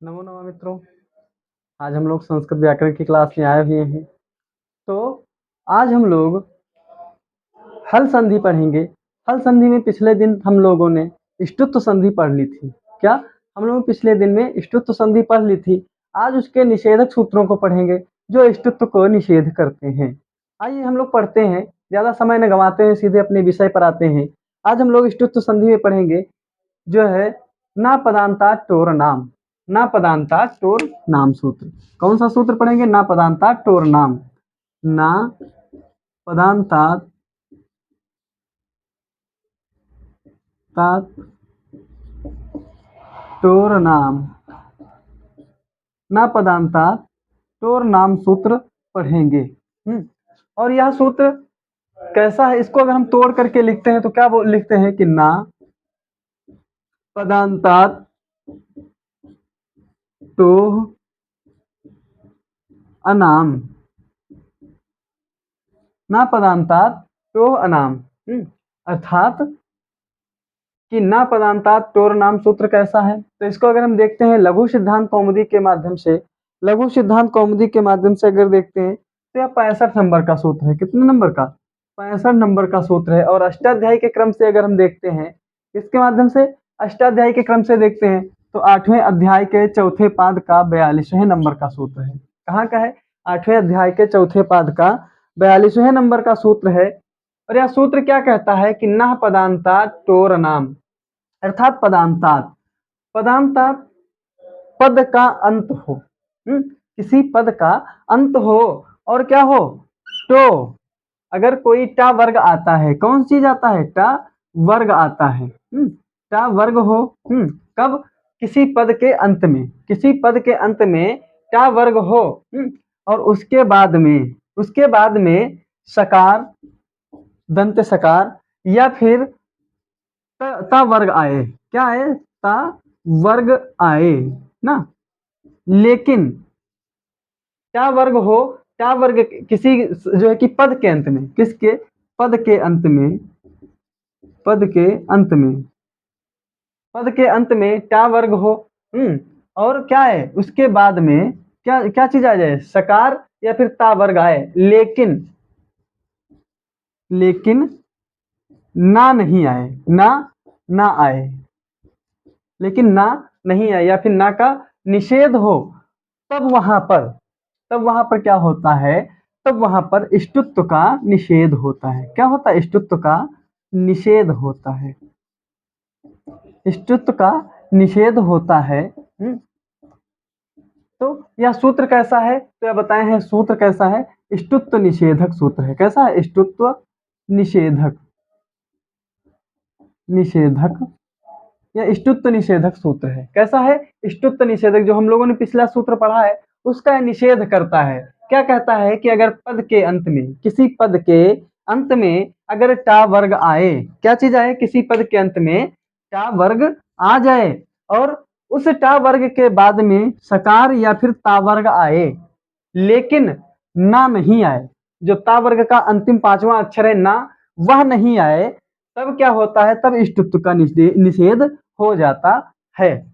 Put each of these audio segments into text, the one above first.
नमो नमः मित्रों। आज हम लोग संस्कृत व्याकरण की क्लास में आए हुए हैं। तो आज हम लोग हल संधि पढ़ेंगे। हल संधि में पिछले दिन हम लोगों ने इष्टुत्व संधि पढ़ ली थी। क्या हम लोग पिछले दिन में इष्टुत्व संधि पढ़ ली थी। आज उसके निषेधक सूत्रों को पढ़ेंगे जो इष्टुत्व को निषेध करते हैं। आइए हम लोग पढ़ते हैं, ज्यादा समय न गंवाते हुए सीधे अपने विषय पर आते हैं। आज हम लोग इष्टुत्व संधि में पढ़ेंगे जो है ना पदांता टोर नाम। ना पदांता टोर नाम सूत्र। कौन सा सूत्र पढ़ेंगे? ना पदांता टोर नाम। ना पदांता टोर नाम। ना पदांता टोर नाम सूत्र पढ़ेंगे। और यह सूत्र कैसा है? इसको अगर हम तोड़ करके लिखते हैं तो क्या लिखते हैं कि ना पदांता टोह अनाम। ना पदांतात टोह अनाम। अर्थात कि ना पदांतात टोर नाम सूत्र कैसा है? तो इसको अगर हम देखते हैं लघु सिद्धांत कौमुदी के माध्यम से, लघु सिद्धांत कौमुदी के माध्यम से अगर देखते हैं तो यह 65 नंबर का सूत्र है। कितने नंबर का? 65 नंबर का सूत्र है। और अष्टाध्यायी के क्रम से अगर हम देखते हैं, इसके माध्यम से अष्टाध्यायी के क्रम से देखते हैं तो 8वें अध्याय के चौथे पाद का 42वें नंबर का सूत्र है। कहाँ का है? 8वें अध्याय के चौथे पाद का 42वें नंबर का सूत्र है। और यह सूत्र क्या कहता है कि ना पदांता टोर नाम, अर्थात पदांतात, पदांतात पद का अंत हो। किसी पद का अंत हो और क्या हो? तो अगर कोई टा वर्ग आता है, कौन चीज आता है? टा वर्ग आता है। टा वर्ग हो कब? किसी पद के अंत में, किसी पद के अंत में टा वर्ग हो और उसके बाद में सकार, दंत सकार या फिर ता वर्ग आए। क्या आए? ता वर्ग आए ना। लेकिन टा वर्ग हो, टा वर्ग किसी जो है कि पद के अंत में, किसके? पद के अंत में, पद के अंत में, पद के अंत में टा वर्ग हो। और क्या है? उसके बाद में क्या क्या चीज आ जाए? सकार या फिर ता वर्ग आए। लेकिन ना नहीं आए, ना आए, लेकिन ना नहीं आए या फिर ना का निषेध हो, तब वहां पर क्या होता है? तब वहां पर इष्टुत्व का निषेध होता है। क्या होता है? इष्टुत्व का निषेध होता है। इष्टुत्व का निषेध होता है। तो यह सूत्र कैसा है? तो यह बताए हैं सूत्र कैसा है? इष्टुत्व निषेधक सूत्र है। कैसा है? इष्टुत्व निषेधक, या इष्टुत्व निषेधक सूत्र है। कैसा है? इष्टुत्व निषेधक। जो हम लोगों ने पिछला सूत्र पढ़ा है उसका निषेध करता है। क्या कहता है कि अगर पद के अंत में, किसी पद के अंत में अगर टा वर्ग आए, क्या चीज आए? किसी पद के अंत में टा वर्ग आ जाए और उस टा वर्ग के बाद में सकार या फिर ता वर्ग आए, लेकिन ना नहीं आए, जो ता वर्ग का अंतिम 5वां अक्षर है ना, वह नहीं आए, तब क्या होता है? तब इष्टुत्व का निषेध हो जाता है।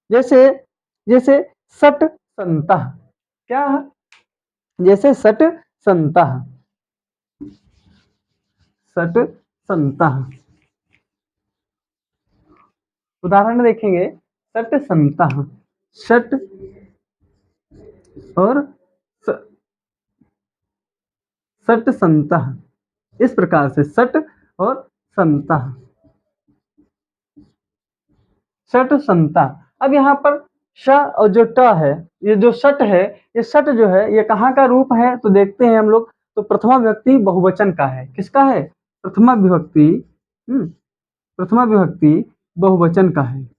जैसे जैसे सट संतः। क्या? जैसे सट संतः, सट संतः। उदाहरण देखेंगे। सट संतः, सट और सट संतः, इस प्रकार से सट और संतः, सट संतः। अब यहाँ पर श और जो ट है, ये जो सट है, ये सट जो है ये कहाँ का रूप है? तो देखते हैं हम लोग। तो प्रथमा विभक्ति बहुवचन का है। किसका है? प्रथमा विभक्ति, प्रथमा विभक्ति बहुवचन का है।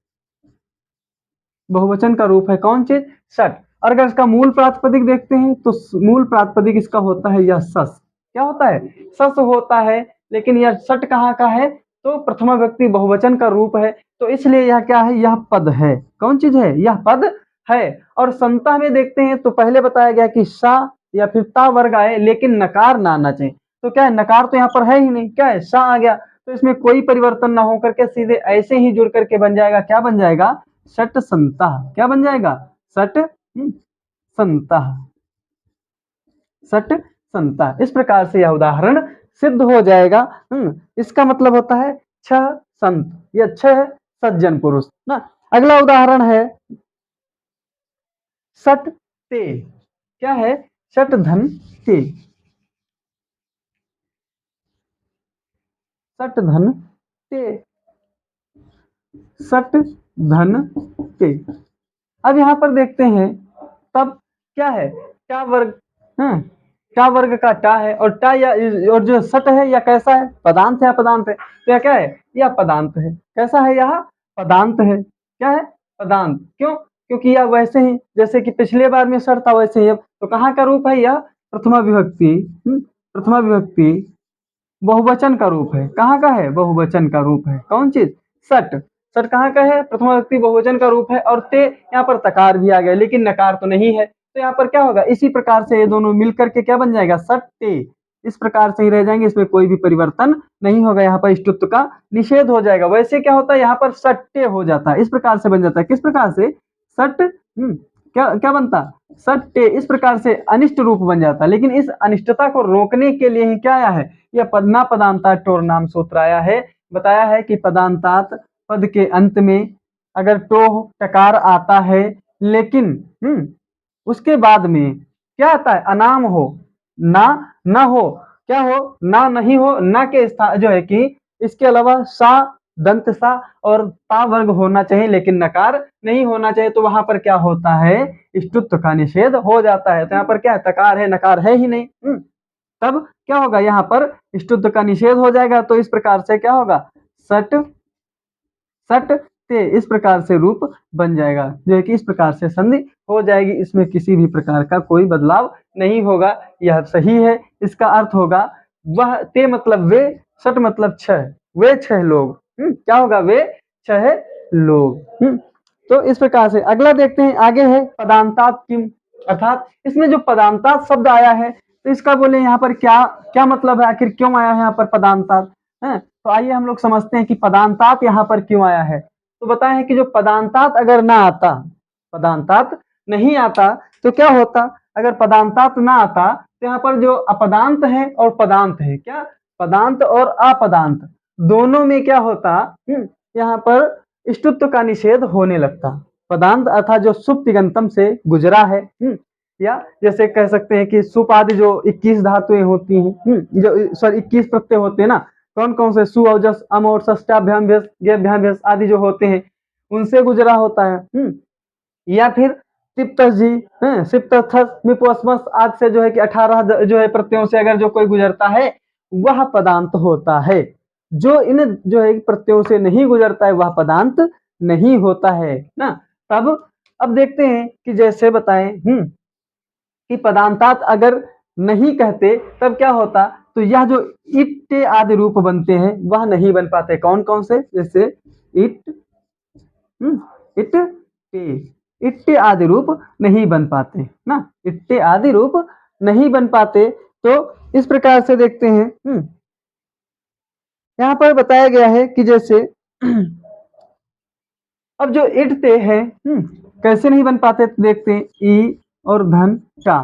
बहुवचन का रूप है कौन चीज? सट। और अगर इसका मूल प्रातिपदिक देखते हैं तो मूल प्रातिपदिक इसका होता है यह सस। क्या होता है? सस होता है। लेकिन यह सट कहाँ का है? तो प्रथमा व्यक्ति बहुवचन का रूप है, तो इसलिए यह क्या है? यह पद है। कौन चीज है? यह पद है। और संता में देखते हैं तो पहले बताया गया कि सा या फिर ता वर्ग आए लेकिन नकार ना आना चाहिए। तो क्या है? नकार तो यहाँ पर है ही नहीं। क्या है? सा आ गया, तो इसमें कोई परिवर्तन ना होकर के सीधे ऐसे ही जुड़ करके बन जाएगा। क्या बन जाएगा? षट संता, क्या बन जाएगा? षट संता, षट संता। इस प्रकार से यह उदाहरण सिद्ध हो जाएगा। इसका मतलब होता है छह संत या छह सज्जन पुरुष ना। अगला उदाहरण है षट ते, क्या है? षट धन ते, षट धन ते, षट धन ते। अब यहाँ पर देखते हैं तब क्या है? टा वर्ग, टा वर्ग का टा है और टा या और जो सट है या कैसा है? पदांत है, अपदांत है? तो यह क्या है? यह पदांत है। कैसा है? यह पदांत है। क्या है? पदांत। क्यों? क्योंकि यह वैसे ही जैसे कि पिछले बार में सट था वैसे ही अब तो कहाँ का रूप है? यह प्रथमा विभक्ति, प्रथमा विभक्ति बहुवचन का रूप है। कहाँ का है? बहुवचन का रूप है। कौन चीज? सट। सट कहाँ का है? प्रथमा विभक्ति बहुवचन का रूप है। और ते यहाँ पर तकार भी आ गया लेकिन नकार तो नहीं है, तो यहाँ पर क्या होगा? इसी प्रकार से ये दोनों मिलकर के क्या बन जाएगा? सट ते। इस प्रकार से ही रह जाएंगे, इसमें कोई भी परिवर्तन नहीं होगा। यहाँ पर इष्टुत्व का निषेध हो जाएगा। वैसे क्या होता है? यहाँ पर सट्टे हो जाता है। इस प्रकार से बन जाता है। किस प्रकार से? सट क्या क्या बनता? सट्टे। इस प्रकार से अनिष्ट रूप बन जाता है। लेकिन इस अनिष्टता को रोकने के लिए ही क्या आया है? यह पदना पदांतात टोर नाम सूत्र आया है। बताया है कि पदांतात पद के अंत में अगर टोह टकार आता है लेकिन उसके बाद में क्या आता है? अनाम हो, ना न हो, क्या हो? ना नहीं हो, ना के स्थान जो है कि इसके अलावा सा दंत सा और ता वर्ग होना चाहिए लेकिन नकार नहीं होना चाहिए। तो वहां पर क्या होता है? इष्टुत्व का निषेध हो जाता है। तो यहाँ पर क्या है? तकार है, नकार है ही नहीं। तब क्या होगा? यहाँ पर इष्टुत्व का निषेध हो जाएगा। तो इस प्रकार से क्या होगा? सट सट ते, इस प्रकार से रूप बन जाएगा, जो है कि इस प्रकार से संधि हो जाएगी। इसमें किसी भी प्रकार का कोई बदलाव नहीं होगा, यह सही है। इसका अर्थ होगा वह ते मतलब वे, सट मतलब छह, वे छह लोग। क्या होगा? वे छह लोग। तो इस प्रकार से अगला देखते हैं। आगे है पदांतात किम, अर्थात इसमें जो पदांतात शब्द आया है तो इसका बोले यहाँ पर क्या क्या मतलब है? आखिर क्यों आया है यहाँ पर पदांतात? है तो आइए हम लोग समझते हैं कि पदांतात यहाँ पर क्यों आया है। तो बताए हैं कि जो पदांतात अगर ना आता, पदांतात नहीं आता तो क्या होता? अगर पदांतात ना आता तो यहाँ पर जो अपदांत है और पदांत है, क्या पदांत और अपदांत दोनों में क्या होता? यहाँ पर इष्टुत्व का निषेध होने लगता। पदांत अर्थात जो सुप तिगंतम से गुजरा है, या जैसे कह सकते हैं कि सुप आदि जो 21 धातुएं होती हैं, जो सॉरी 21 प्रत्यय होते हैं ना, कौन कौन से? सु औजस अम और षष्टाभ्याम व्यस गेभ्याम व्यस आदि जो होते हैं उनसे गुजरा होता है। या फिर तिप्तस जी, सिप्तथस मिपोस्मस आदि से जो है कि 18 जो है प्रत्ययों से अगर जो कोई गुजरता है वह पदांत होता है। जो इन जो है प्रत्ययों से नहीं गुजरता है वह पदांत नहीं होता है ना। तब अब देखते हैं कि जैसे बताएं कि पदांतात अगर नहीं कहते तब क्या होता? तो यह जो इट्टे आदि रूप बनते हैं वह नहीं बन पाते। कौन कौन से? जैसे इट, इट टे, इट्टे आदि रूप नहीं बन पाते ना, इट्टे आदि रूप नहीं बन पाते। तो इस प्रकार से देखते हैं यहाँ पर बताया गया है कि जैसे अब जो इटते है कैसे नहीं बन पाते? देखते हैं ई और धन का,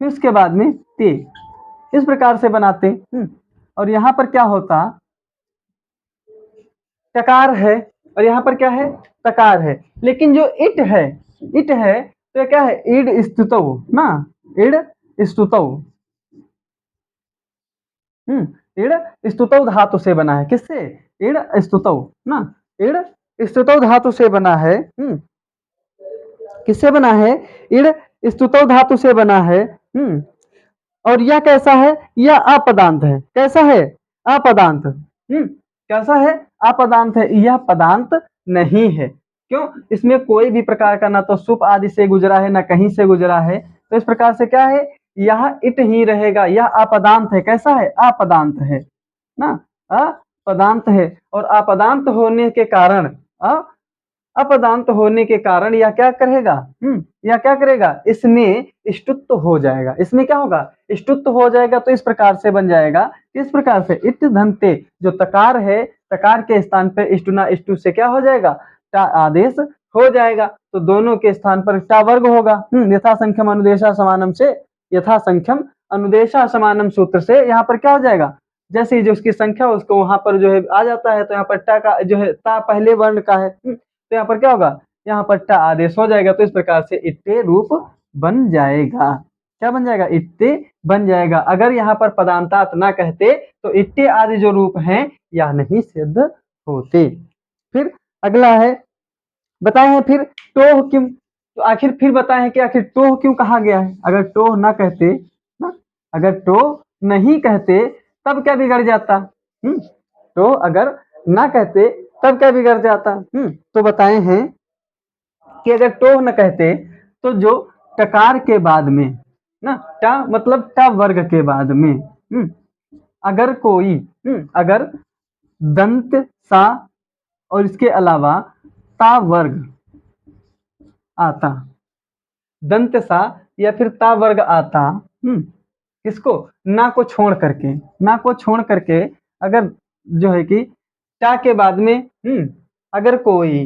फिर उसके बाद में ते, इस प्रकार से बनाते। और यहाँ पर क्या होता? टकार है और यहाँ पर क्या है? तकार है। लेकिन जो इट है, इट है तो क्या है? इड स्तुतौ ना, इड स्तुतौ, इड स्तुतौ धातु से बना है। किससे? इड स्तुतौ ना, इड स्तुतौ धातु से बना है। किससे बना है? इड स्तुतौ धातु से बना है। और यह कैसा है? यह अपदांत है। कैसा है? अपदांत। कैसा है? अपदांत है। यह पदांत नहीं है। क्यों? इसमें कोई भी प्रकार का ना तो सुप आदि से गुजरा है ना कहीं से गुजरा है। तो इस प्रकार से क्या है? यह इट ही रहेगा। यह अपदांत है। कैसा है? अपदांत है ना, अपदांत है। और अपदांत होने के कारण अपदांत होने के कारण यह क्या करेगा? यह क्या करेगा? इसमें इष्टुत्व हो जाएगा। इसमें क्या होगा? इष्टुत्व हो जाएगा। तो इस प्रकार से बन जाएगा। किस प्रकार से? इट धनते, जो तकार है तकार के स्थान पे इष्टुना इष्टु से क्या हो जाएगा? टा आदेश हो जाएगा, तो दोनों के स्थान पर टा वर्ग होगा। यथा संख्यम अनुदेशा समानम से, यथा संख्यम अनुदेशा समानम सूत्र से यहाँ पर क्या हो जाएगा, जैसे ही जो उसकी संख्या उसको वहां पर जो है आ जाता है, तो यहाँ पर टा का जो है ता पहले वर्ण का है, तो यहाँ पर क्या होगा, यहाँ पर टा आदेश हो जाएगा। तो इस प्रकार से इट्टे रूप बन जाएगा। क्या बन जाएगा, इट्टे बन जाएगा। अगर यहाँ पर पदांतात ना कहते तो इट्टे आदि जो रूप हैं यह नहीं सिद्ध होते। फिर अगला है, बताए हैं फिर टोह क्यों, तो आखिर फिर बताए हैं कि आखिर टोह क्यों कहा गया है। अगर टोह ना कहते ना, अगर टोह नहीं कहते तब क्या बिगड़ जाता, तो अगर ना कहते तब क्या बिगड़ जाता। तो बताए हैं कि अगर टोह न कहते तो जो टकार के बाद में ना, टा मतलब टा वर्ग के बाद में अगर कोई अगर दंत सा और इसके अलावा ता वर्ग आता, दंत सा या फिर ता वर्ग आता, किसको, ना को छोड़ करके, ना को छोड़ करके अगर जो है कि टा के बाद में अगर कोई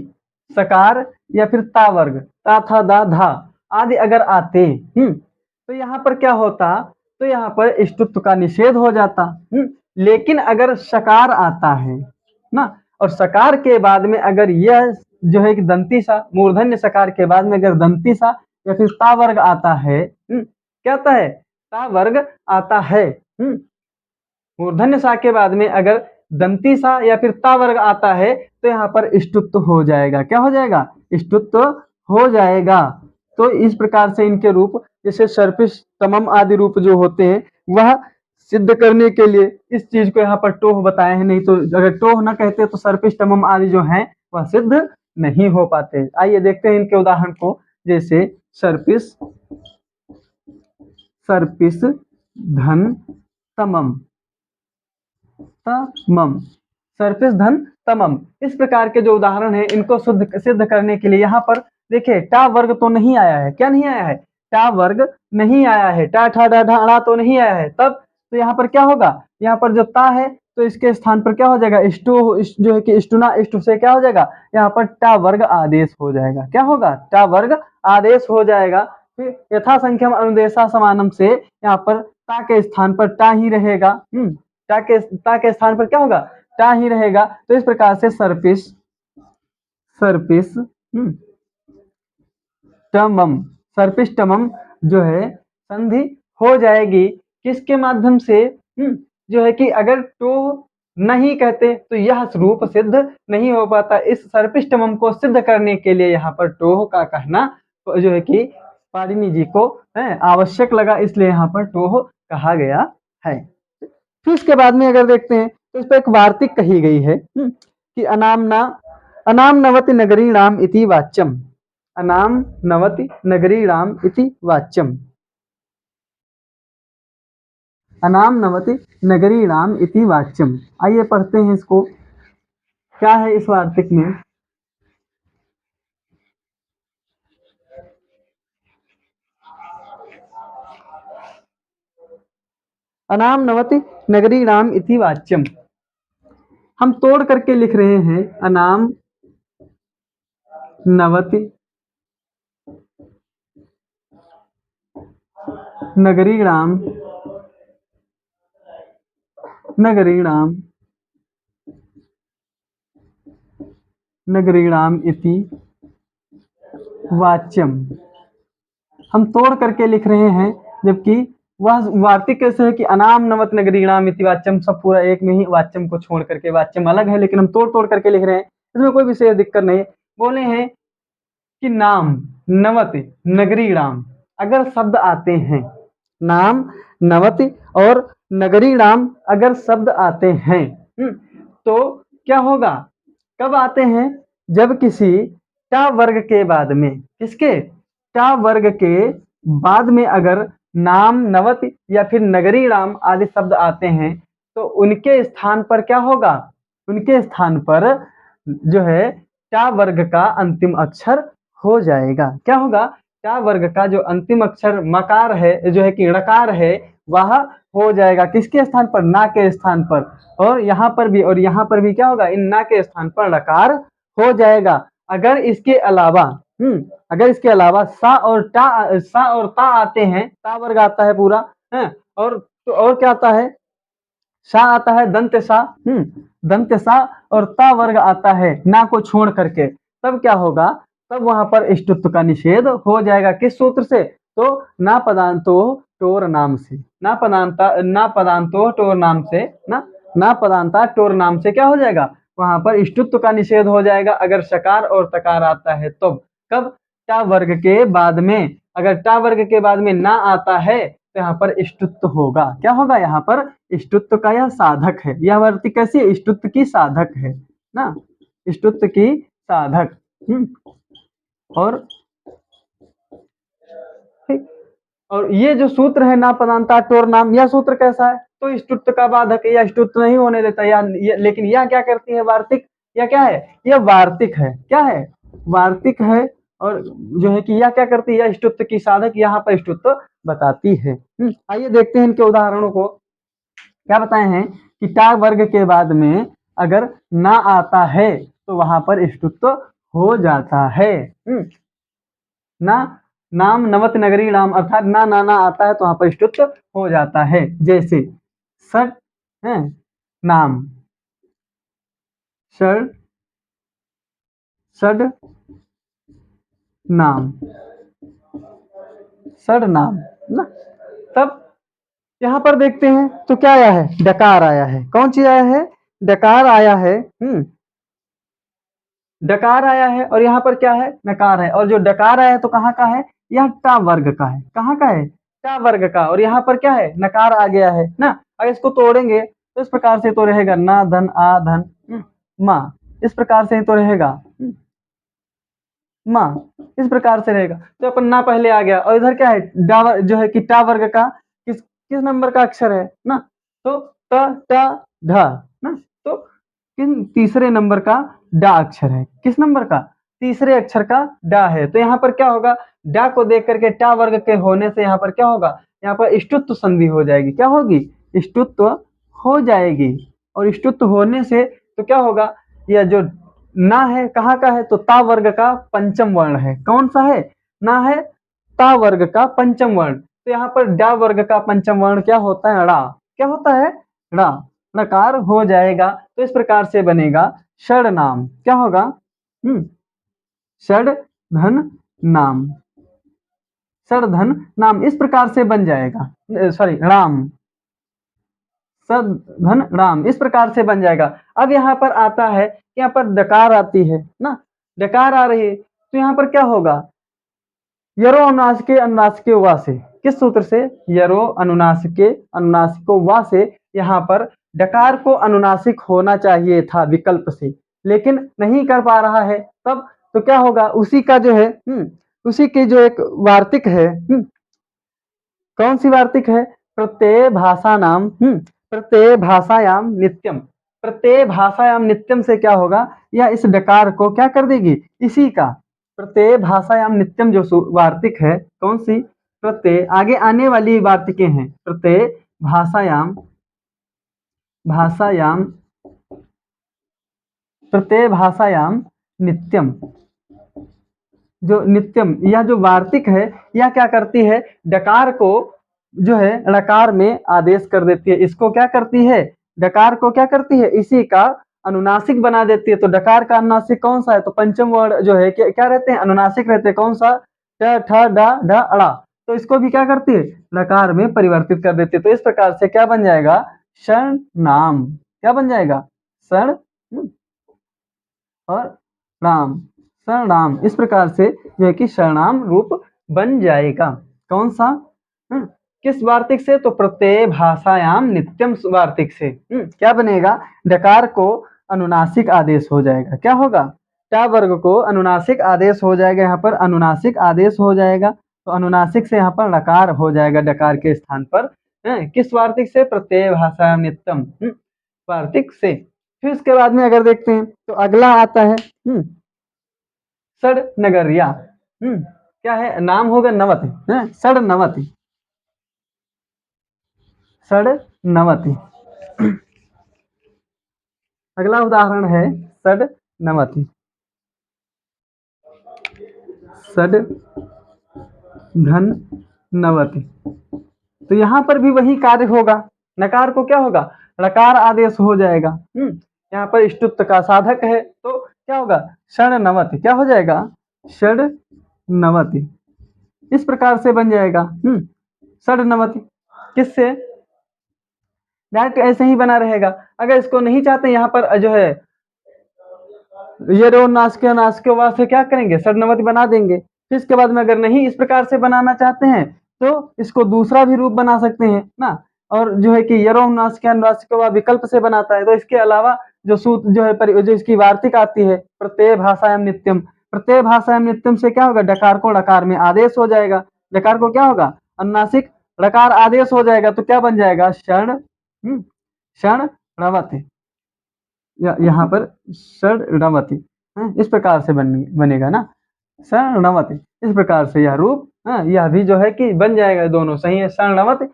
सकार या फिर ता वर्ग, ता था दा धा आदि अगर आते, तो यहाँ पर क्या होता, तो यहाँ पर ष्टुत्व का निषेध हो जाता। लेकिन अगर सकार आता है ना, और सकार के बाद में अगर यह जो है कि दंती सा, मूर्धन्य सकार के बाद में अगर दंती सा या फिर ता वर्ग आता है, क्या आता है, ता वर्ग आता है, मूर्धन्य सा के बाद में अगर दंती सा या फिर ता वर्ग आता है, तो यहाँ पर ष्टुत्व हो जाएगा। क्या हो जाएगा, ष्टुत्व हो जाएगा। तो इस प्रकार से इनके रूप, जैसे सर्पिश तमम आदि रूप जो होते हैं, वह सिद्ध करने के लिए इस चीज को यहाँ पर टोह बताए हैं। नहीं तो अगर टोह ना कहते तो सर्पिश तमम आदि जो हैं वह सिद्ध नहीं हो पाते। आइए देखते हैं इनके उदाहरण को। जैसे सर्पिश, सर्पिश धन तमम, तमम, सर्पिश धन तमम, इस प्रकार के जो उदाहरण है इनको सिद्ध करने के लिए यहाँ पर देखिए टा वर्ग तो नहीं आया है। क्या नहीं आया है, टा वर्ग नहीं आया है, टा ठा डा ढा अड़ा तो नहीं आया है। तब तो यहाँ पर क्या होगा, यहाँ पर जो ता है तो इसके स्थान पर क्या हो जाएगा, जो है कि इष्टुना, इष्टु से क्या हो जाएगा, यहाँ पर टा वर्ग आदेश हो जाएगा। क्या होगा, टा वर्ग आदेश हो जाएगा। फिर यथा संख्यम अनुदेशा समानम से यहाँ पर ता के स्थान पर टा ही रहेगा। ता के स्थान पर क्या होगा, टा ही रहेगा। तो इस प्रकार से सर्पिश, सर्पिश टमम, सर्पिश टमम जो है संधि हो जाएगी किसके माध्यम से, जो है कि अगर टो नहीं कहते तो यह रूप सिद्ध नहीं हो पाता। इस सर्पिश टमम को सिद्ध करने के लिए यहाँ पर टोह का कहना जो है कि पाणिनि जी को आवश्यक लगा, इसलिए यहाँ पर टोह कहा गया है। फिर इसके बाद में अगर देखते हैं तो इस पर एक वार्तिक कही गई है कि अनाम नवति नगरीणाम इति वाच्यम, अनाम नवति नगरीणाम इति वाच्यम, अनाम नवति नगरीणाम इति वाच्यम। आइए पढ़ते हैं इसको, क्या है इस वार्तिक में। अनाम नवति नगरीणाम इति वाच्यम, हम तोड़ करके लिख रहे हैं अनाम नवति नगरीणाम, नगरीणाम, नगरीणाम इति वाच्यम, हम तोड़ करके लिख रहे हैं। जबकि वह वार्तिक कैसे है कि अनाम नवत नगरीणाम इति वाच्यम, सब पूरा एक में ही, वाच्यम को छोड़ करके, वाच्यम अलग है लेकिन हम तोड़ तोड़ करके लिख रहे हैं, इसमें कोई विशेष दिक्कत नहीं। बोले हैं कि नाम नवति नगरीणाम अगर शब्द आते हैं, नाम नवति और नगरीणाम अगर शब्द आते हैं, तो क्या होगा, कब आते हैं, जब किसी टा वर्ग के बाद में, किसके, टा वर्ग के बाद में अगर नाम नवति या फिर नगरीणाम आदि शब्द आते हैं, तो उनके स्थान पर क्या होगा, उनके स्थान पर जो है टा वर्ग का अंतिम अक्षर हो जाएगा। क्या होगा, टा वर्ग का जो अंतिम अक्षर मकार है, जो है कि णकार है, वह हो जाएगा किसके स्थान पर, ना के स्थान पर। और यहाँ पर भी, और यहाँ पर भी क्या होगा, इन ना के स्थान पर णकार हो जाएगा। अगर इसके अलावा अगर इसके अलावा सा और ता आते हैं, ता वर्ग आता है पूरा, है, और तो और क्या आता है, सा आता है, दंत सा, दंत सा और ता वर्ग आता है ना को छोड़ करके, तब क्या होगा, तब वहां पर ष्टुत्व का निषेध हो जाएगा। किस सूत्र से, तो ना पदांतो टोर नाम से, ना पदांतो टोर नाम से, ना पदांता टोर नाम से क्या हो जाएगा, वहां पर ष्टुत्व का निषेध हो जाएगा अगर शकार और तकार आता है तो। कब, टा वर्ग के बाद में, अगर टा वर्ग के बाद में ना आता है तो यहाँ पर ष्टुत्व होगा। क्या होगा, यहाँ पर ष्टुत्व का यह साधक है, यह वर्ती कैसी, ष्टुत्व की साधक है ना, ष्टुत्व की साधक। और ठीक, और ये जो सूत्र है ना पदांता टोर नाम, यह सूत्र कैसा है, तो ष्टुत्व का बाधक है, यह ष्टुत्व नहीं होने देता, लेकिन यह क्या करती है, वार्तिक, यह क्या है, यह वार्तिक है, क्या है, वार्तिक है। और जो है कि यह क्या करती है, यह ष्टुत्व की साधक, यहाँ पर ष्टुत्व बताती है। आइए देखते हैं इनके उदाहरणों को। क्या बताए हैं कि टा वर्ग के बाद में अगर ना आता है तो वहां पर ष्टुत्व हो जाता है। ना, नाम नवत नगरी नाम, अर्थात ना नाना आता है तो वहां पर ष्टुत्व हो जाता है। जैसे षड है नाम, षड षड नाम, षड नाम ना। तब यहां पर देखते हैं तो क्या आया है, डकार आया है, कौन चीज आया है, डकार आया है। डकार आया है और यहाँ पर क्या है, नकार है, और जो डकार आया है तो कहाँ का है, यह टा वर्ग का है, कहाँ का है, टा वर्ग का, और यहाँ पर क्या है, नकार आ गया है ना। अगर इसको तोड़ेंगे तो इस प्रकार से तो रहेगा ना धन आ धन माँ, इस प्रकार से तो रहेगा माँ, इस प्रकार से रहेगा। तो अपन ना पहले आ गया, और इधर क्या है, जो है कि टा वर्ग का किस किस नंबर का अक्षर है ना, तो त ट ढ ना, तो किन तीसरे नंबर का डा अक्षर है, किस नंबर का, तीसरे अक्षर का डा है। तो यहाँ पर क्या होगा, डा को देख करके टा वर्ग के होने से यहाँ पर क्या होगा, यहाँ पर ष्टुत्व संधि हो जाएगी, क्या होगी, ष्टुत्व हो जाएगी। और ष्टुत्व होने से तो क्या होगा, यह जो ना है कहाँ का है, तो ता वर्ग का पंचम वर्ण है, कौन सा है, ना है, ता वर्ग का पंचम वर्ण। तो यहाँ पर डा वर्ग का पंचम वर्ण क्या होता है, ड़ा, क्या होता है, ड़ा, नकार हो जाएगा। तो इस प्रकार से बनेगा षड नाम, क्या होगा, षड धन नाम, षड धन नाम, इस प्रकार से बन जाएगा, सॉरी राम, षड धन राम, इस प्रकार से बन जाएगा। अब यहाँ पर आता है, यहाँ पर डकार आती है ना, डकार आ रही है, तो यहाँ पर क्या होगा, यरो अनुनासिके अनुनासिके वा से, किस सूत्र से, यरो अनुनासिके अनुनासिको वा से, यहाँ पर डकार को अनुनासिक होना चाहिए था विकल्प से, लेकिन नहीं कर पा रहा है, तब तो क्या होगा, उसी का जो है उसी की जो एक वार्तिक है, कौन सी वार्तिक है, प्रत्यय भाषा नाम, प्रत्यय भाषायाम नित्यम, प्रत्यय भाषायाम नित्यम से क्या होगा, यह इस डकार को क्या कर देगी, इसी का प्रत्यय भाषायाम नित्यम जो वार्तिक है, कौन सी, प्रत्यय, आगे आने वाली वार्तिकें हैं, प्रत्यय भाषायाम, भाषायाम, प्रत्यय भाषायाम नित्यम, जो नित्यम, यह जो वार्तिक है, यह क्या करती है, डकार को जो है णकार में आदेश कर देती है, इसको क्या करती है, डकार को क्या करती है, इसी का अनुनासिक बना देती है। तो डकार का अनुनासिक कौन सा है, तो पंचम वर्ण जो है क्या रहते हैं, अनुनासिक रहते हैं, कौन सा, ट ठ ड ढ अड़ा, तो इसको भी क्या करती है, णकार में परिवर्तित कर देती है। तो इस प्रकार से क्या बन जाएगा, क्षण नाम, क्या बन जाएगा, क्षण और राम, शरणाम, इस प्रकार से जो है कि शरणाम रूप बन जाएगा। कौन सा, किस वार्तिक से, तो प्रत्यय भाषायाम नित्यम वार्तिक से। क्या बनेगा, डकार को अनुनासिक आदेश हो जाएगा, क्या होगा, टा वर्ग को अनुनासिक आदेश हो जाएगा, यहाँ पर अनुनासिक आदेश हो जाएगा, तो अनुनासिक से यहाँ पर नकार हो जाएगा डकार के स्थान पर, किस वार्तिक से, प्रत्यय भाषायाम नित्यम वार्तिक से। फिर इसके बाद में अगर देखते हैं तो अगला आता है षड नगरिया, क्या है, नाम होगा नवति, षड नवति, षड नवति। अगला उदाहरण है षड नवति। षड धन नवति। तो यहाँ पर भी वही कार्य होगा, नकार को क्या होगा, णकार आदेश हो जाएगा। यहाँ पर इष्टुत्व का साधक है तो क्या होगा, षण्णवति, क्या हो जाएगा, षण्णवति। इस प्रकार से बन जाएगा षण्णवति। किससे, डायरेक्ट ऐसे ही बना रहेगा। अगर इसको नहीं चाहते यहाँ पर जो है ये रो नासिके नासिके वा से क्या करेंगे, षण्णवति बना देंगे। फिर इसके बाद में अगर नहीं इस प्रकार से बनाना चाहते हैं तो इसको दूसरा भी रूप बना सकते हैं ना, और जो है कि यरो नासिके नासिके वा विकल्प से बनाता है। तो इसके अलावा जो सूत्र जो है जो इसकी वार्तिक आती है प्रत्यय भाषायाम नित्यम, प्रत्यय भाषायाम नित्यम से क्या होगा, डकार को डकार में आदेश हो जाएगा, डकार को क्या होगा, अनुनासिक डकार आदेश हो जाएगा। तो क्या बन जाएगा, षण्णवति। यहाँ पर षण्णवति इस प्रकार से बनेगा ना, षण्णवति। इस प्रकार से यह रूप यह भी जो है कि बन जाएगा, दोनों सही है। षण्णवति,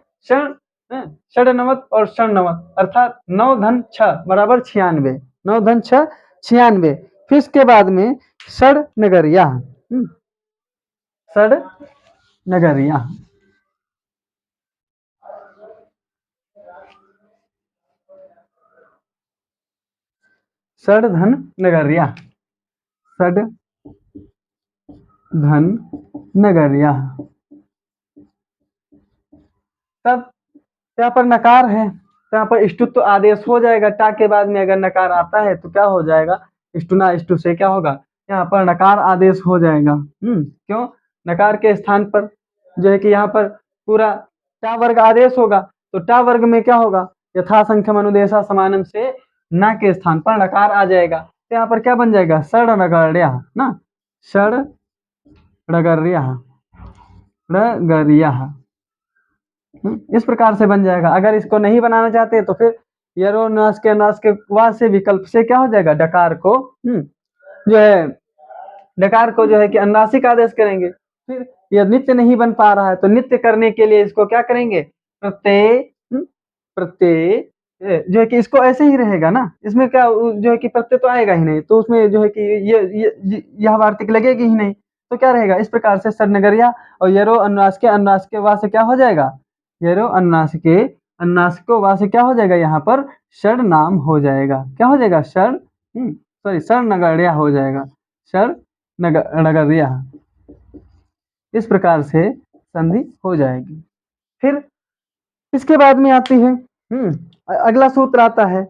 षण्णवत और षण्णवत अर्थात 9 धन 6 बराबर 96, 9 धन 6 96। फिर इसके बाद में षड नगरिया, षड नगरिया, षड धन नगरिया, षड धन नगरिया। तब यहाँ पर नकार है तो यहाँ पर इष्टुत्व आदेश हो जाएगा। टा के बाद में अगर नकार आता है तो क्या हो जाएगा, इष्टुना इष्टु से क्या होगा, यहाँ पर नकार आदेश हो जाएगा। क्यों, नकार के स्थान पर जो है कि यहाँ पर पूरा टा वर्ग आदेश होगा। तो टा वर्ग में क्या होगा, यथा संख्यम अनुदेशा समानम से न के स्थान पर नकार आ जाएगा। तो यहाँ पर क्या बन जाएगा, षड नगरिया ना, षड नगरिया, नगरिया। इस प्रकार से बन जाएगा। अगर इसको नहीं बनाना चाहते तो फिर यरो नास के वा से विकल्प से क्या हो जाएगा, डकार को जो है डकार को जो है कि अनुनासिक आदेश करेंगे। फिर यह नित्य नहीं बन पा रहा है तो नित्य करने के लिए इसको क्या करेंगे, प्रत्यय प्रत्यय जो है कि इसको ऐसे ही रहेगा ना, इसमें क्या जो है कि प्रत्यय तो आएगा ही नहीं, तो उसमें जो है कि यह वार्तिक लगेगी ही नहीं। तो क्या रहेगा, इस प्रकार से षडनगरिया और यरो अनुनास के वा से क्या हो जाएगा, यरो अनुनासिको वा से क्या हो जाएगा, यहाँ पर षड नाम हो जाएगा। क्या हो जाएगा, षड सॉरी षडनगरिया हो जाएगा, षडनगरिया। इस प्रकार से संधि हो जाएगी। फिर इसके बाद में आती है अगला सूत्र आता है।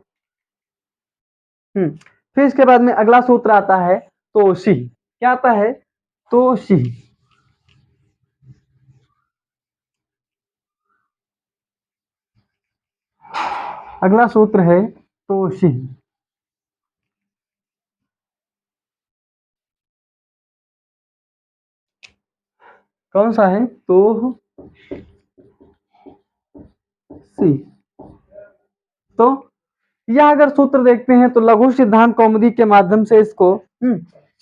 फिर इसके बाद में अगला सूत्र आता है तोषी। क्या आता है, तोषी। अगला सूत्र है तोषी। कौन सा है, तो सी। तो यह अगर सूत्र देखते हैं तो लघु सिद्धांत कौमुदी के माध्यम से इसको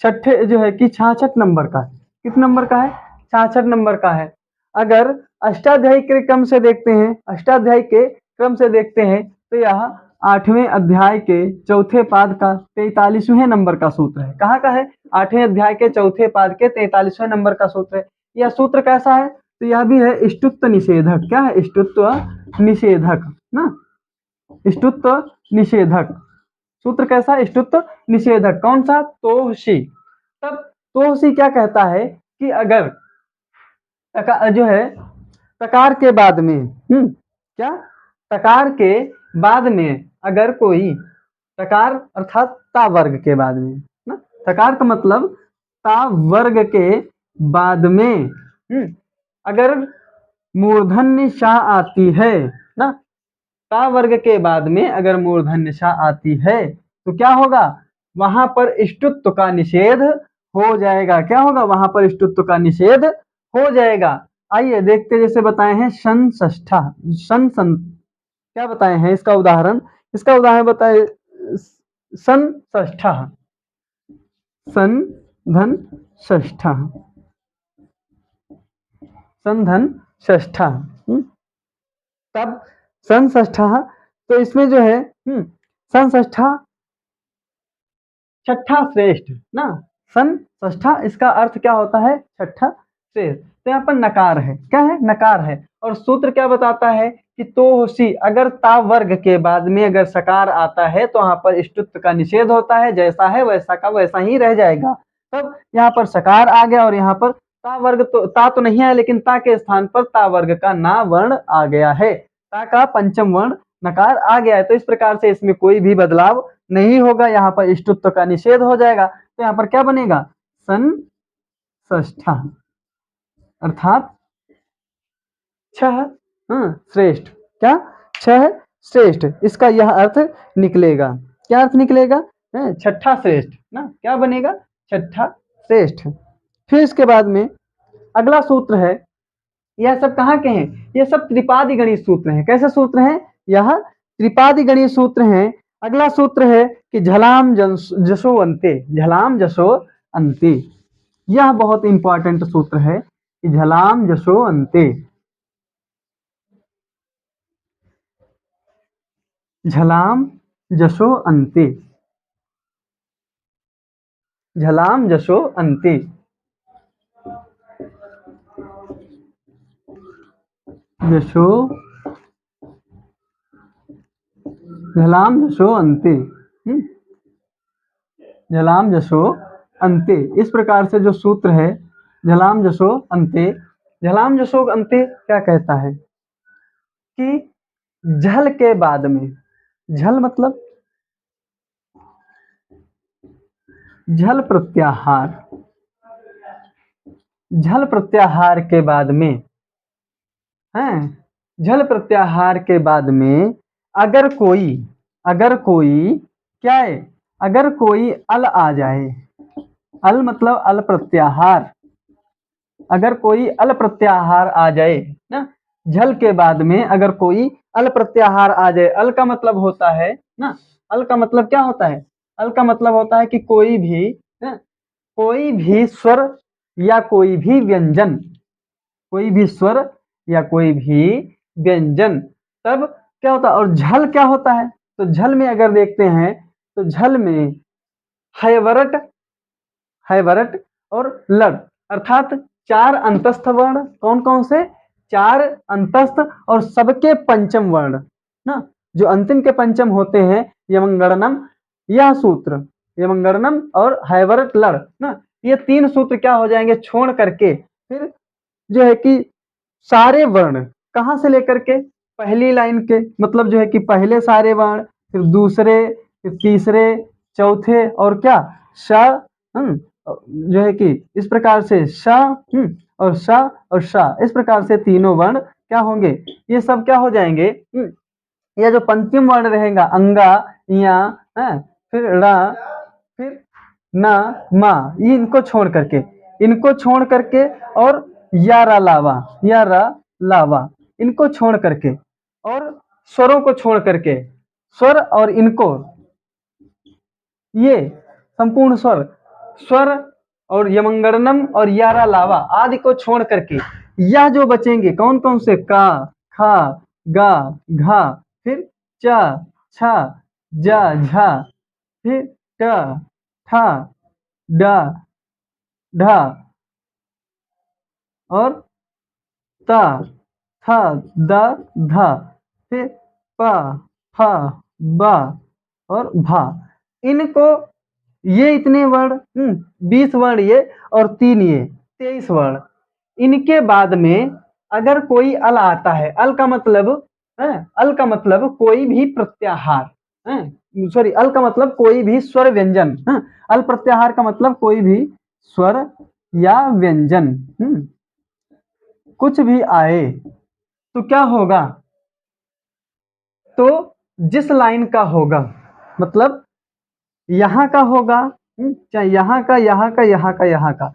छठे जो है कि 66 नंबर का, किस नंबर का है, 66 नंबर का है। अगर अष्टाध्यायी के क्रम से देखते हैं, अष्टाध्यायी के क्रम से देखते हैं तो यह 8वें अध्याय के चौथे पाद का 43वें नंबर का सूत्र है। कहाँ का है, 8वें अध्याय के चौथे पाद के 43वें नंबर का सूत्र है। यह सूत्र कैसा है, तो यह भी है इष्टुत्व निषेधक। क्या है, इष्टुत्व निषेधक ना, इष्टुत्व निषेधक। सूत्र कैसा, इष्टुत्व निषेधक। कौन सा, तोषी। तब तोषी क्या कहता है कि अगर जो है तकार के बाद में क्या, तकार के बाद में अगर कोई तकार अर्थात ता वर्ग के बाद में ना, तकार का मतलब ता वर्ग के बाद में अगर मूर्धन्य शा आती है ना, ता वर्ग के बाद में अगर मूर्धन्य शा आती है तो क्या होगा, वहां पर इष्टुत्व का निषेध हो जाएगा। क्या होगा, वहां पर इष्टुत्व का निषेध हो जाएगा। आइए देखते, जैसे बताए हैं संष्ठा, क्या बताए हैं इसका उदाहरण, इसका उदाहरण बताए संष्ठा, संधन षष्ठा, संधन षष्ठा। तब संष्ठा, तो इसमें जो है संष्ठा छठा श्रेष्ठ ना, षष्ठा इसका अर्थ क्या होता है? छठा श्रेष्ठ। तो यहाँ पर नकार है, क्या है? नकार है। और सूत्र क्या बताता है कि तो होशी, अगर ता वर्ग के बाद में अगर सकार आता है तो यहाँ पर इष्टुत्व का निषेध होता है, जैसा है वैसा का वैसा ही रह जाएगा। तब यहाँ पर सकार आ गया और यहाँ पर ता वर्ग तो ता तो नहीं है, लेकिन ता के स्थान पर ता वर्ग का ना वर्ण आ गया है, ता का पंचम वर्ण नकार आ गया है। तो इस प्रकार से इसमें कोई भी बदलाव नहीं होगा, यहाँ पर इष्टुत्व का निषेध हो जाएगा। तो यहाँ पर क्या बनेगा? सन षष्ठा, अर्थात छह श्रेष्ठ। क्या? छह श्रेष्ठ, इसका यह अर्थ निकलेगा। क्या अर्थ निकलेगा? छठा श्रेष्ठ ना, क्या बनेगा? छठा श्रेष्ठ। फिर इसके बाद में अगला सूत्र है, यह सब कहाँ के हैं? ये सब त्रिपादी गणित सूत्र हैं। कैसे सूत्र हैं? यह त्रिपादी गणित सूत्र हैं। अगला सूत्र है कि झलाम जसो अंते, झलाम जसो अंते। यह बहुत इंपॉर्टेंट सूत्र है कि झलाम जसो अंते, झलाम जसो अंते, झलाम जसो अंते, जसो झलाम जसो अंते, झलाम जसो अंते। इस प्रकार से जो सूत्र है झलाम जसो अंते, झलाम जसो अंते क्या कहता है कि झल के बाद में, झल मतलब झल प्रत्याहार, झल प्रत्याहार के बाद में है, झल प्रत्याहार के बाद में अगर कोई क्या है? अगर कोई अल आ जाए, अल मतलब अल प्रत्याहार, अगर कोई अल प्रत्याहार आ जाए ना, झल के बाद में अगर कोई अल प्रत्याहार आ जाए, अल का मतलब होता है ना, अल का मतलब क्या होता है? अल का मतलब होता है कि कोई भी स्वर या कोई भी व्यंजन, कोई भी स्वर या कोई भी व्यंजन, तब क्या होता है? और झल क्या होता है? तो झल में अगर देखते हैं तो झल में हैवरट, हैवरट और लड़, अर्थात चार अंतस्थ वर्ण। कौन कौन से? चार अंतस्थ और सबके पंचम वर्ण ना, जो अंतिम के पंचम होते हैं, यमंगणनम, यह सूत्र यमंगणनम और हैवरट लड़ ना, ये तीन सूत्र क्या हो जाएंगे? छोड़ करके फिर जो है कि सारे वर्ण, कहां से लेकर के? पहली लाइन के, मतलब जो है कि पहले सारे वर्ण, फिर दूसरे, फिर तीसरे, चौथे और क्या श, जो है कि इस प्रकार से श और श और श, इस प्रकार से तीनों वर्ण क्या होंगे? ये सब क्या हो जाएंगे? यह जो पंचम वर्ण रहेगा अंगा या फिर रा, फिर ना, मा, ये इनको छोड़ करके और यारा लावा इनको छोड़ करके और स्वरों को छोड़ करके, स्वर और इनको, ये संपूर्ण स्वर और यमंगणनम और यारा लावा आदि को छोड़ करके यह जो बचेंगे कौन कौन से? का, खा, गा, घा, फिर चा, छा, जा, झा, फिर ट, ठा, डा, ढा और ता, था, दा, धा, फिर पा, फा, बा और भा। इनको, ये इतने वर्ण 20 वर्ण ये और 3 ये 23 वर्ण। इनके बाद में अगर कोई अल आता है, अल का मतलब कोई भी प्रत्याहार, सॉरी, अल का मतलब कोई भी स्वर व्यंजन, अल प्रत्याहार का मतलब कोई भी स्वर या व्यंजन कुछ भी आए तो क्या होगा? तो जिस लाइन का होगा, मतलब यहाँ का होगा, चाहे यहाँ का, यहाँ का, यहाँ का, यहाँ का,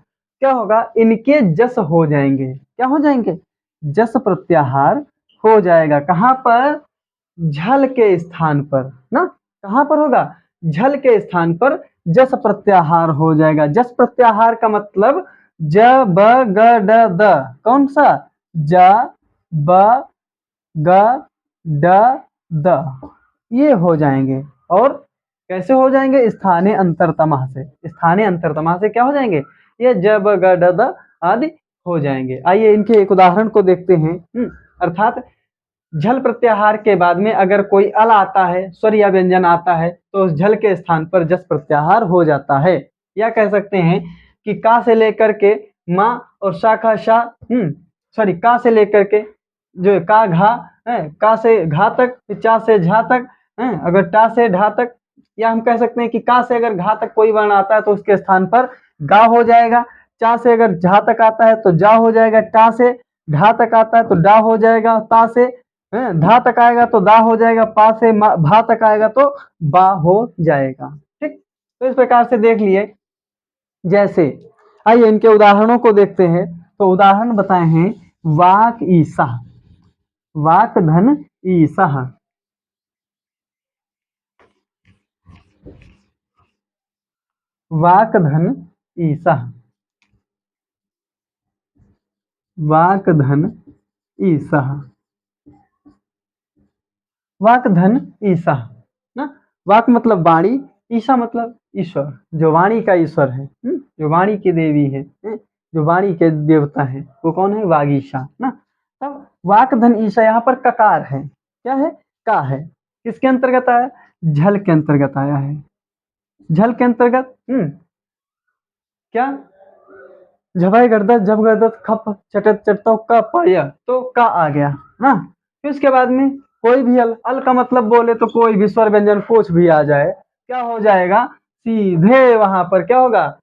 क्या होगा? इनके जस हो जाएंगे। क्या हो जाएंगे? जस प्रत्याहार हो जाएगा। कहाँ पर? झल के स्थान पर ना, कहाँ पर होगा? झल के स्थान पर जस प्रत्याहार हो जाएगा। जस प्रत्याहार का मतलब ज, ब, ग, ड, द, कौन सा? ज, ब, ग, ड, द, ये हो जाएंगे। और कैसे हो जाएंगे? स्थानीय अंतरतमा से। स्थानीय अंतरतमा से क्या हो जाएंगे? ये जब ग ड द आदि हो जाएंगे। आइए इनके एक उदाहरण को देखते हैं। अर्थात झल प्रत्याहार के बाद में अगर कोई अल आता है, स्वर या व्यंजन आता है, तो उस झल के स्थान पर जस प्रत्याहार हो जाता है। या कह सकते हैं कि का से लेकर के माँ और शा का शा, सॉरी का से लेकर के जो का घा है, का से घा तक, चा से झा तक, अगर टा से ढा तक, या हम कह सकते हैं कि का से अगर घा तक कोई वर्ण आता है तो उसके स्थान पर गा हो जाएगा। चा से अगर झा तक आता है तो जा हो जाएगा। टा से ढा तक आता है तो डा हो जाएगा। ता से धा तक आएगा तो दा हो जाएगा। पा से भा तक आएगा तो बा हो जाएगा। ठीक, तो इस प्रकार से देख लिए। जैसे आइए इनके उदाहरणों को देखते हैं। तो उदाहरण बताए हैं वाक ईसा, वाक धन ईसा, वाक धन ईसा, वाक धन ईसा, वाक धन ईसा ना। वाक मतलब वाणी, ईसा मतलब ईश्वर, जो वाणी का ईश्वर है, जो वाणी की देवी है, जो वाणी के देवता है, वो कौन है? वागीशा ना। तब वाक धन ईसा यहाँ पर ककार है। क्या है? का है। किसके अंतर्गत आया? झल के अंतर्गत आया है। झल के अंतर्गत क्या? झबाई गर्दत जब गर्दत खप चटत चटतो का पाया, तो का आ गया ना। फिर उसके बाद में कोई भी अल का मतलब बोले तो कोई भी स्वर व्यंजन कुछ भी आ जाए, क्या हो जाएगा? सीधे वहां पर क्या होगा?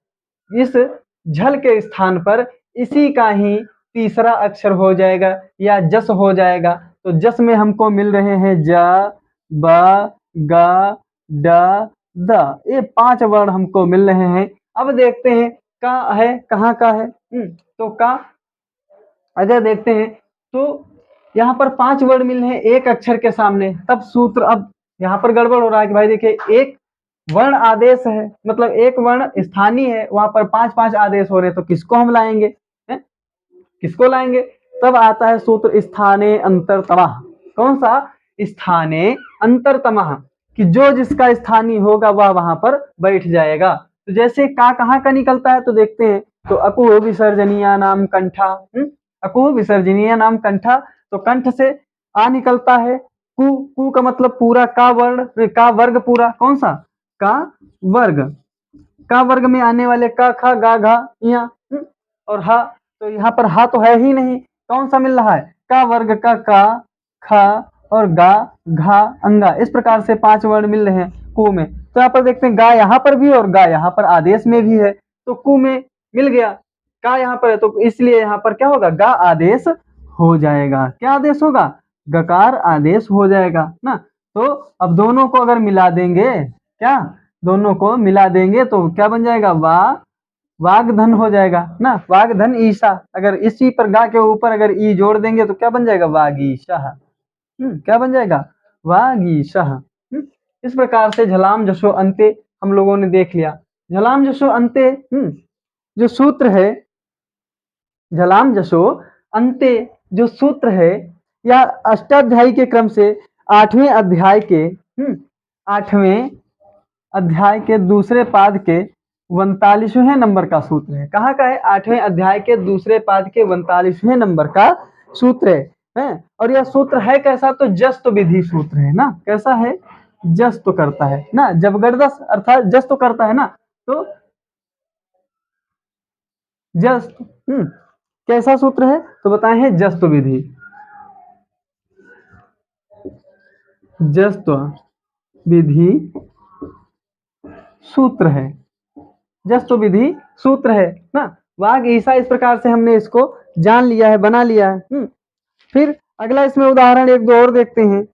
इस झल के स्थान पर इसी का ही तीसरा अक्षर हो जाएगा या जस हो जाएगा। तो जस में हमको मिल रहे हैं ज, ब, ग, ड, द, ये 5 वर्ण हमको मिल रहे हैं। अब देखते हैं का है कहाँ का है। तो का अगर देखते हैं तो यहाँ पर 5 वर्ण मिल रहे हैं एक अक्षर के सामने। तब सूत्र, अब यहाँ पर गड़बड़ हो रहा है कि भाई देखिए एक वर्ण आदेश है, मतलब एक वर्ण स्थानीय है, वहां पर 5-5 आदेश हो रहे हैं, तो किसको हम लाएंगे? किसको लाएंगे? तब आता है सूत्र स्थाने अंतरतमः। कौन सा? स्थाने अंतरतमः, कि जो जिसका स्थानीय होगा वह वहां पर बैठ जाएगा। तो जैसे का कहाँ का निकलता है तो देखते हैं। तो अकुह विसर्जनीय नाम कंठा, अकुह विसर्जनीय नाम कंठा, तो कंठ से आ निकलता है। कु, कु का मतलब पूरा का वर्ण, का वर्ग पूरा। कौन सा? का वर्ग। का वर्ग में आने वाले का, खा, गा, घा, या और हा, तो यहाँ पर हा तो है ही नहीं। कौन सा मिल रहा है? का वर्ग का खा और गा, घा, अंगा। इस प्रकार से 5 वर्ण मिल रहे हैं कु में। तो यहाँ पर देखते हैं गा यहाँ पर भी और गा यहाँ पर आदेश में भी है, तो कु में मिल गया। का यहाँ पर है तो इसलिए यहाँ पर क्या होगा? गा आदेश हो जाएगा। क्या आदेश होगा? गकार आदेश हो जाएगा ना। तो अब दोनों को अगर मिला देंगे, क्या दोनों को मिला देंगे तो क्या बन जाएगा? वागधन हो जाएगा ना। वागधन ईशा, अगर इसी पर गा के ऊपर अगर ई जोड़ देंगे तो क्या बन जाएगा? वागीशा। क्या बन जाएगा? वागीशा। इस प्रकार से झलाम जसो अंते हम लोगों ने देख लिया। झलाम जसो अंते जो सूत्र है, झलाम जसो अंते जो सूत्र है, या अष्टाध्यायी के क्रम से 8वें अध्याय के 8वें अध्याय के दूसरे पाद के 39वें नंबर का सूत्र है। कहाँ का है? 8वें अध्याय के दूसरे पाद के 39वें नंबर का सूत्र है। और यह सूत्र है कैसा? तो जस्त विधि सूत्र है ना। कैसा है? जस्त करता है ना, जबरदस्त अर्थात जस्त करता है ना। तो जस्त कैसा सूत्र है तो बताए हैं जस्त विधि, जस्त विधि सूत्र है, जस्त विधि सूत्र है ना। वाग ईसा, इस प्रकार से हमने इसको जान लिया है, बना लिया है। फिर अगला इसमें उदाहरण एक दो और देखते हैं।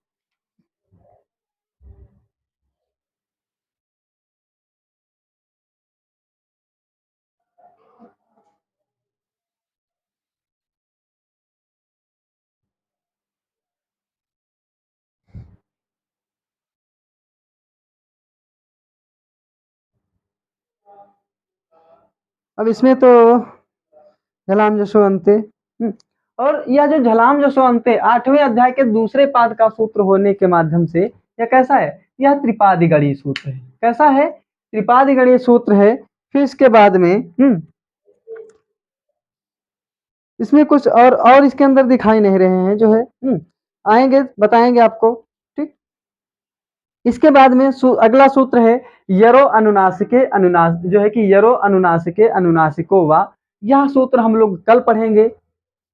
अब इसमें तो झलाम जसो अंते, और यह जो झलाम जसो अंते 8वें अध्याय के दूसरे पाद का सूत्र होने के माध्यम से यह कैसा है? यह त्रिपादिगणीय सूत्र है। कैसा है? त्रिपादिगणीय सूत्र है। फिर इसके बाद में इसमें कुछ और इसके अंदर दिखाई नहीं रहे हैं जो है, आएँगे बताएँगे आपको, ठीक? इसके बाद में अगला सूत्र है यरो अनुनासिके अनुनास जो है कि यरो अनुनासिके अनुनासिको वा। यह सूत्र हम लोग कल पढ़ेंगे,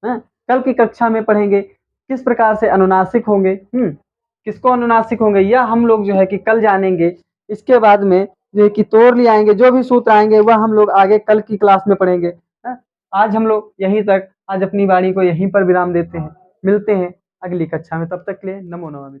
हैं? कल की कक्षा में पढ़ेंगे किस प्रकार से अनुनासिक होंगे, किसको अनुनासिक होंगे यह हम लोग जो है कि कल जानेंगे। इसके बाद में जो है कि तोड़ ले आएंगे, जो भी सूत्र आएंगे वह हम लोग आगे कल की क्लास में पढ़ेंगे, हैं? आज हम लोग यहीं तक, आज अपनी वाणी को यहीं पर विराम देते हैं। मिलते हैं अगली कक्षा में, तब तक के लिए नमो नमः।